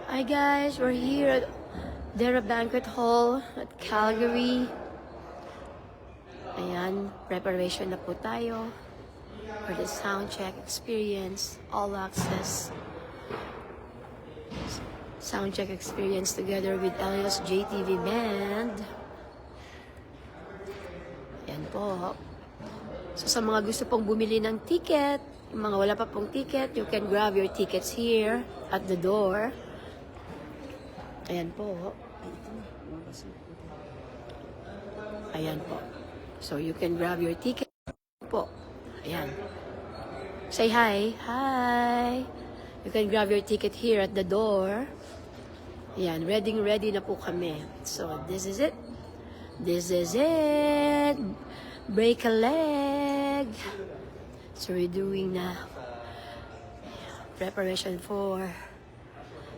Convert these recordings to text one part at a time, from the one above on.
Hi guys, we're here at Dera Banquet Hall at Calgary. Ayan, preparation na po tayo for the sound check experience, all access sound check experience together with Elias JTV Band. Ayan po. So sa mga gusto pong bumili ng ticket, yung mga wala pa pong ticket, you can grab your tickets here at the door. Ayan po. Ayan po. So you can grab your ticket po. Ayan. Say hi. Hi. You can grab your ticket here at the door. Ayan. Ready na po kami. So this is it. This is it. Break a leg. So we're doing now preparation for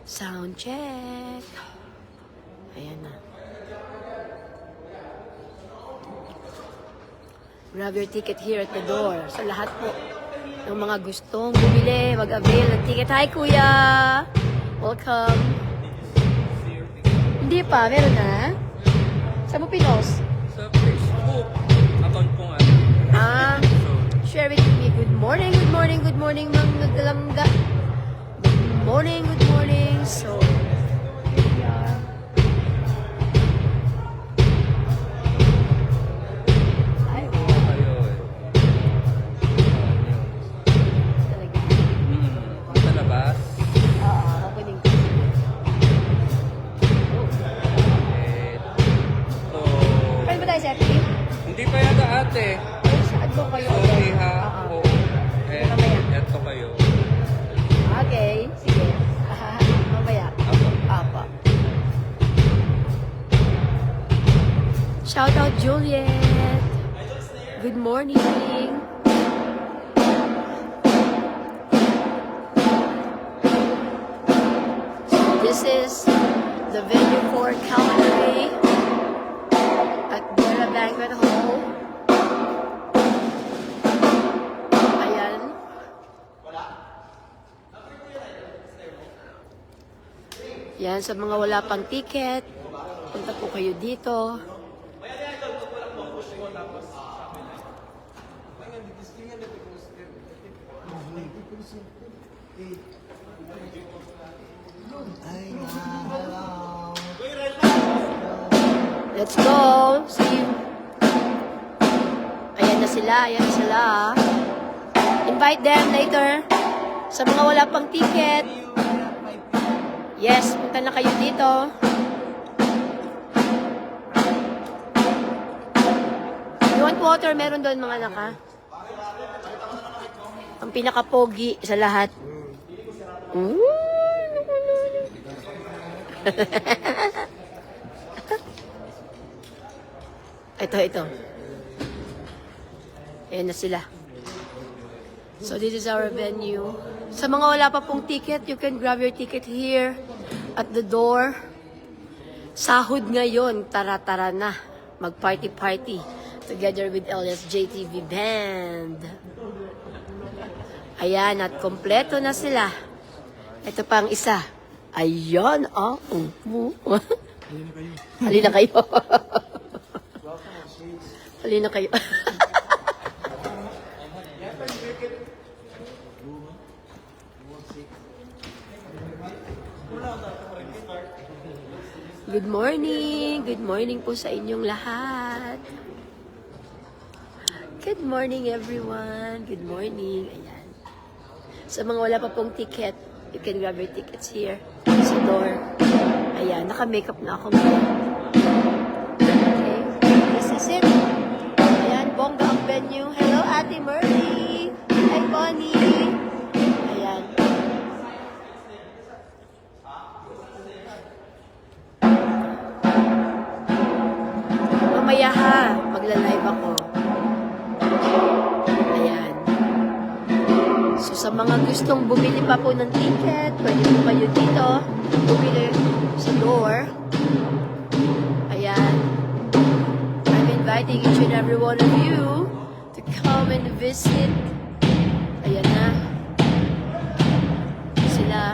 sound check. Ayan na. Grab your ticket here at the door. Sa lahat po ng mga gustong bumili, mag-avail ng ticket. Hi, Kuya! Welcome. Hindi pa, meron na? Saan mo pinost? Sa Facebook. Account ko nga. Share it with me. Good morning, good morning, good morning, mga galangga. Good morning, good morning. So, here we are. Ay, Oo, kayo eh. talaga. Sa labas. Opening ko. Eh, so, Kaya ba tayo, Sepi? hindi pa yata ate. Ay, saan po kayo? Sorry ha. Oo. Oo. Eh, Mamaya. eto kayo. Okay, sige. Mamaya. Ako. Apa. Shout out Juliet. Good morning. So this is the venue for Calgary at Dera Banquet Hall. Ayan. Yan, sa mga wala pang ticket, punta po kayo dito. Let's go! See you! Ayan na sila, ayan na sila. Invite them later. Sa mga wala pang ticket, yes, punta na kayo dito. You want water? Meron doon mga anak ha? Ang pinaka-pogi sa lahat. Ito. Ayan na sila. So this is our venue. Sa mga wala pa pong ticket, you can grab your ticket here at the door. Sahod ngayon, tara-tara na. Mag-party-party together with Elias JTV Band. Ayan, at kompleto na sila. Ito pa ang isa. Ayan, Halina kayo. Halina kayo. Good morning. Good morning po sa inyong lahat. Good morning everyone. Good morning. Ayan. Sa mga wala pa pong ticket, you can grab your tickets here sa door. Ayan, naka-makeup na ako ngayon. Okay, this is it. Ayan, bongga ang venue. Hello, Ate Merly. Hi, Bonnie. Ayan. Mamaya ha, magla-live ako. Ayan. So sa mga gustong bumili pa po ng ticket, pwede po kayo dito. Bumili sa door. Ayan. I'm inviting each and every one of you to come and visit. Ayan na. Sila.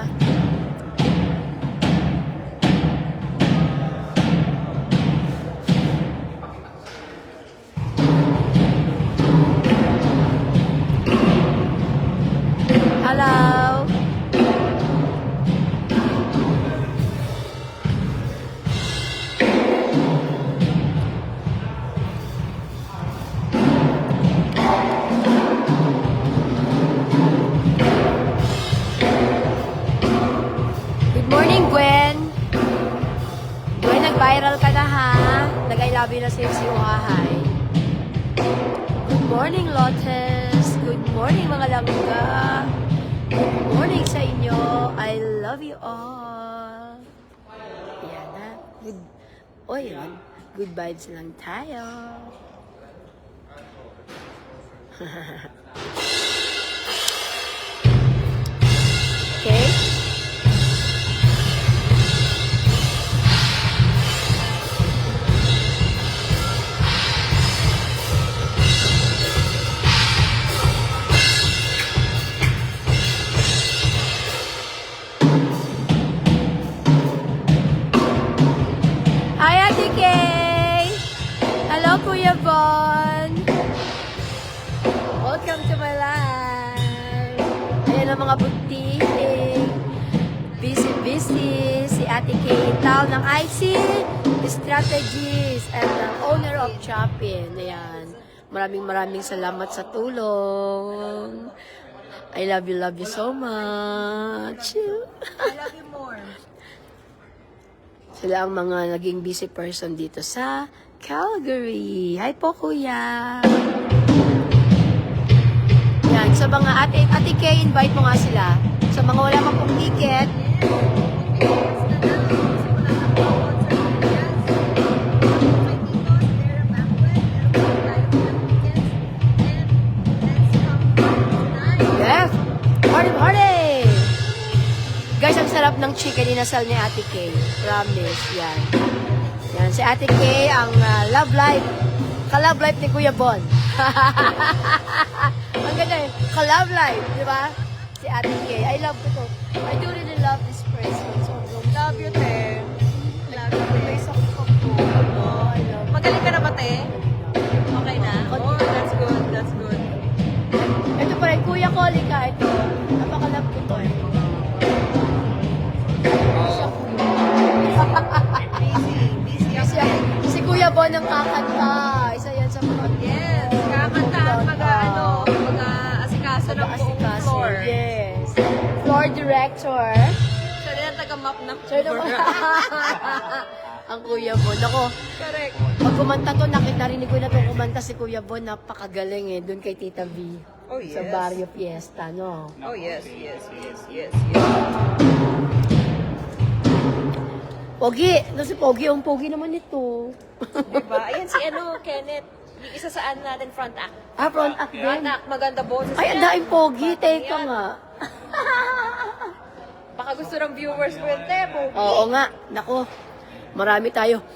labi na sa'yo si Uhahay. Good morning, Lotus. Good morning, mga langga. Good morning sa inyo. I love you all. Yan na. Good. O yun. Good vibes lang tayo. Okay? Hi, Ate Kay! Hello, Kuya Bon! Welcome to my life! Ayan ang mga butiking. Busy si Ate Kay. Tao ng IC Strategies and ang owner of Chopin. Ayan. Maraming salamat sa tulong. I love you so much. I love you more. Sila ang mga naging busy person dito sa Calgary. Hi po, Kuya. Yan, sa mga ate Kay, invite mo nga sila. Sa mga wala pa pong ticket, yes! Party! Guys, ang sarap ng chicken inasal ni Ate Kay. Promise, yan. Yan, si Ate Kay, ang love life. Ka-love life ni Kuya Bon. Ang ganda eh. Ka-love life, di ba? Si Ate Kay. I love ko to. I do really love this person. So, Love you, te. Love you, te. may sakit ko po. Oh, I love Magaling ka na ba, te? Okay na? Oh, that's good. That's good. Ito pa rin, Kuya Kolika, ito. Napaka-love ko to eh. Busy ako. Si Kuya Bon ang kakanta. Isa yan sa mga... Yes, kakanta at mag-asikaso ng buong Mag-aasikaso, floor. yes. Floor director. Siya din ang taga-map ng Sir, floor. ang Kuya Bon. Ako, Correct. pag kumanta to, narinig ko na itong kumanta si Kuya Bon. Napakagaling eh. Doon kay Tita V. Oh, Sa yes. Barrio Fiesta, no? Oh, yes. Pogi! No, si Pogi, ang Pogi naman ito. Diba? Ayan si Kenneth. Yung isa sa natin front act. Front act din. Front act, maganda boses Ay, ang niya. daing Pogi. Bata Teka yan. nga. Baka gusto ng viewers mo yun, te. Pogi. Oo nga. Nako. Marami tayo.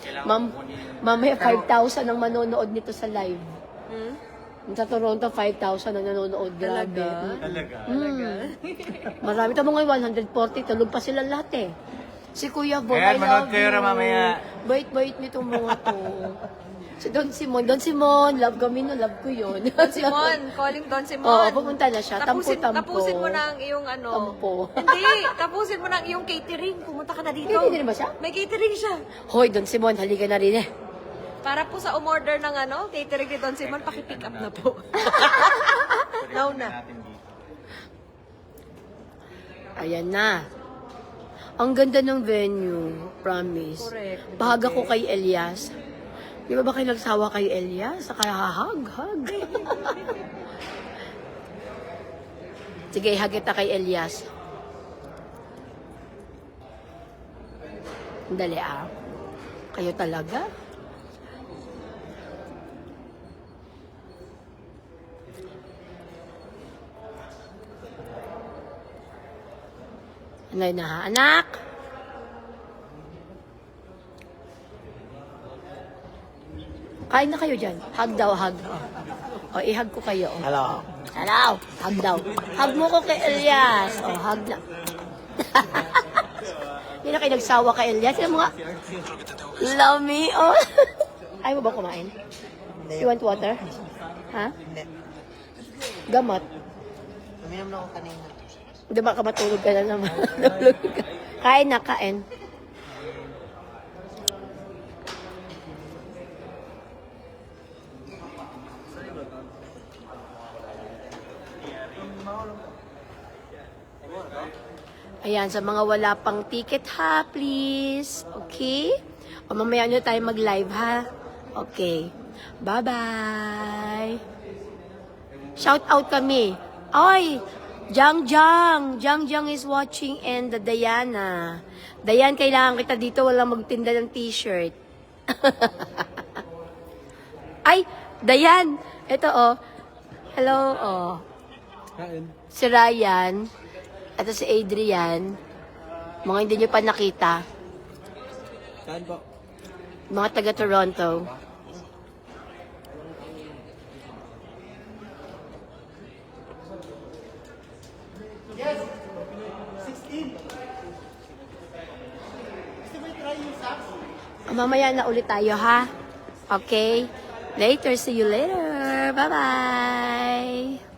Mamaya 5,000 ang manonood nito sa live. Hmm? Sa Toronto, 5,000 ang nanonood. Grabe. Talaga? Marami. Tamo ngayon, 140. Tulog pa sila lahat eh. Si Kuya Bon, I Ayan, manood love kayo you. mamaya. Bait-bait nitong mga to. Si Don Simon, love kami no, love ko yun. Don Simon, calling Don Simon. Oo, pupunta na siya. Tampo-tampo. Tapusin mo na ang iyong Tampo. Hindi, tapusin mo na ang iyong catering. Pumunta ka na dito. Pwede din ba siya? May catering siya. Hoy, Don Simon, halika na rin eh. Para po sa umorder ng catering ni Don Simon, paki-pick up na po. Now na. Ayan na. Ang ganda ng venue, promise. Correct. Bahaga ko kay Elias. Di ba kayo nagsawa kay Elias? Kaya hag. Sige, hag kita kay Elias. Dali ah. Kayo talaga? Ano na ha? Anak? Kain na kayo dyan. Hug daw, hug. O, i-hug ko kayo. O. Hello. Hello. Hug daw. Hug mo ko kay Elias. O, hug na. Hindi na kayo nagsawa kay Elias. Sino mo nga? Love me. Oh. Ayaw mo ba kumain? You want water? Ha? Hindi. Gamot. Uminom na ako kanina. Di ba ka matulog ka na naman? Tulog ka. Kain na, kain. Ayan, sa mga wala pang ticket ha, please. Okay? O mamaya nyo tayo mag-live ha. Okay. Bye-bye. Shout out kami. Oy, Jang is watching and the Diana. Dayan, kailangan kita dito. Walang magtinda ng t-shirt. Ay, Dayan. Ito, oh. Hello, oh. Si Ryan. Ito si Adrian. Mga hindi nyo pa nakita. Saan po? Mga taga Toronto. Yes! 16! Gusto mo i-try yung socks? Mamaya na ulit tayo, ha? Okay? Later. See you later. Bye-bye.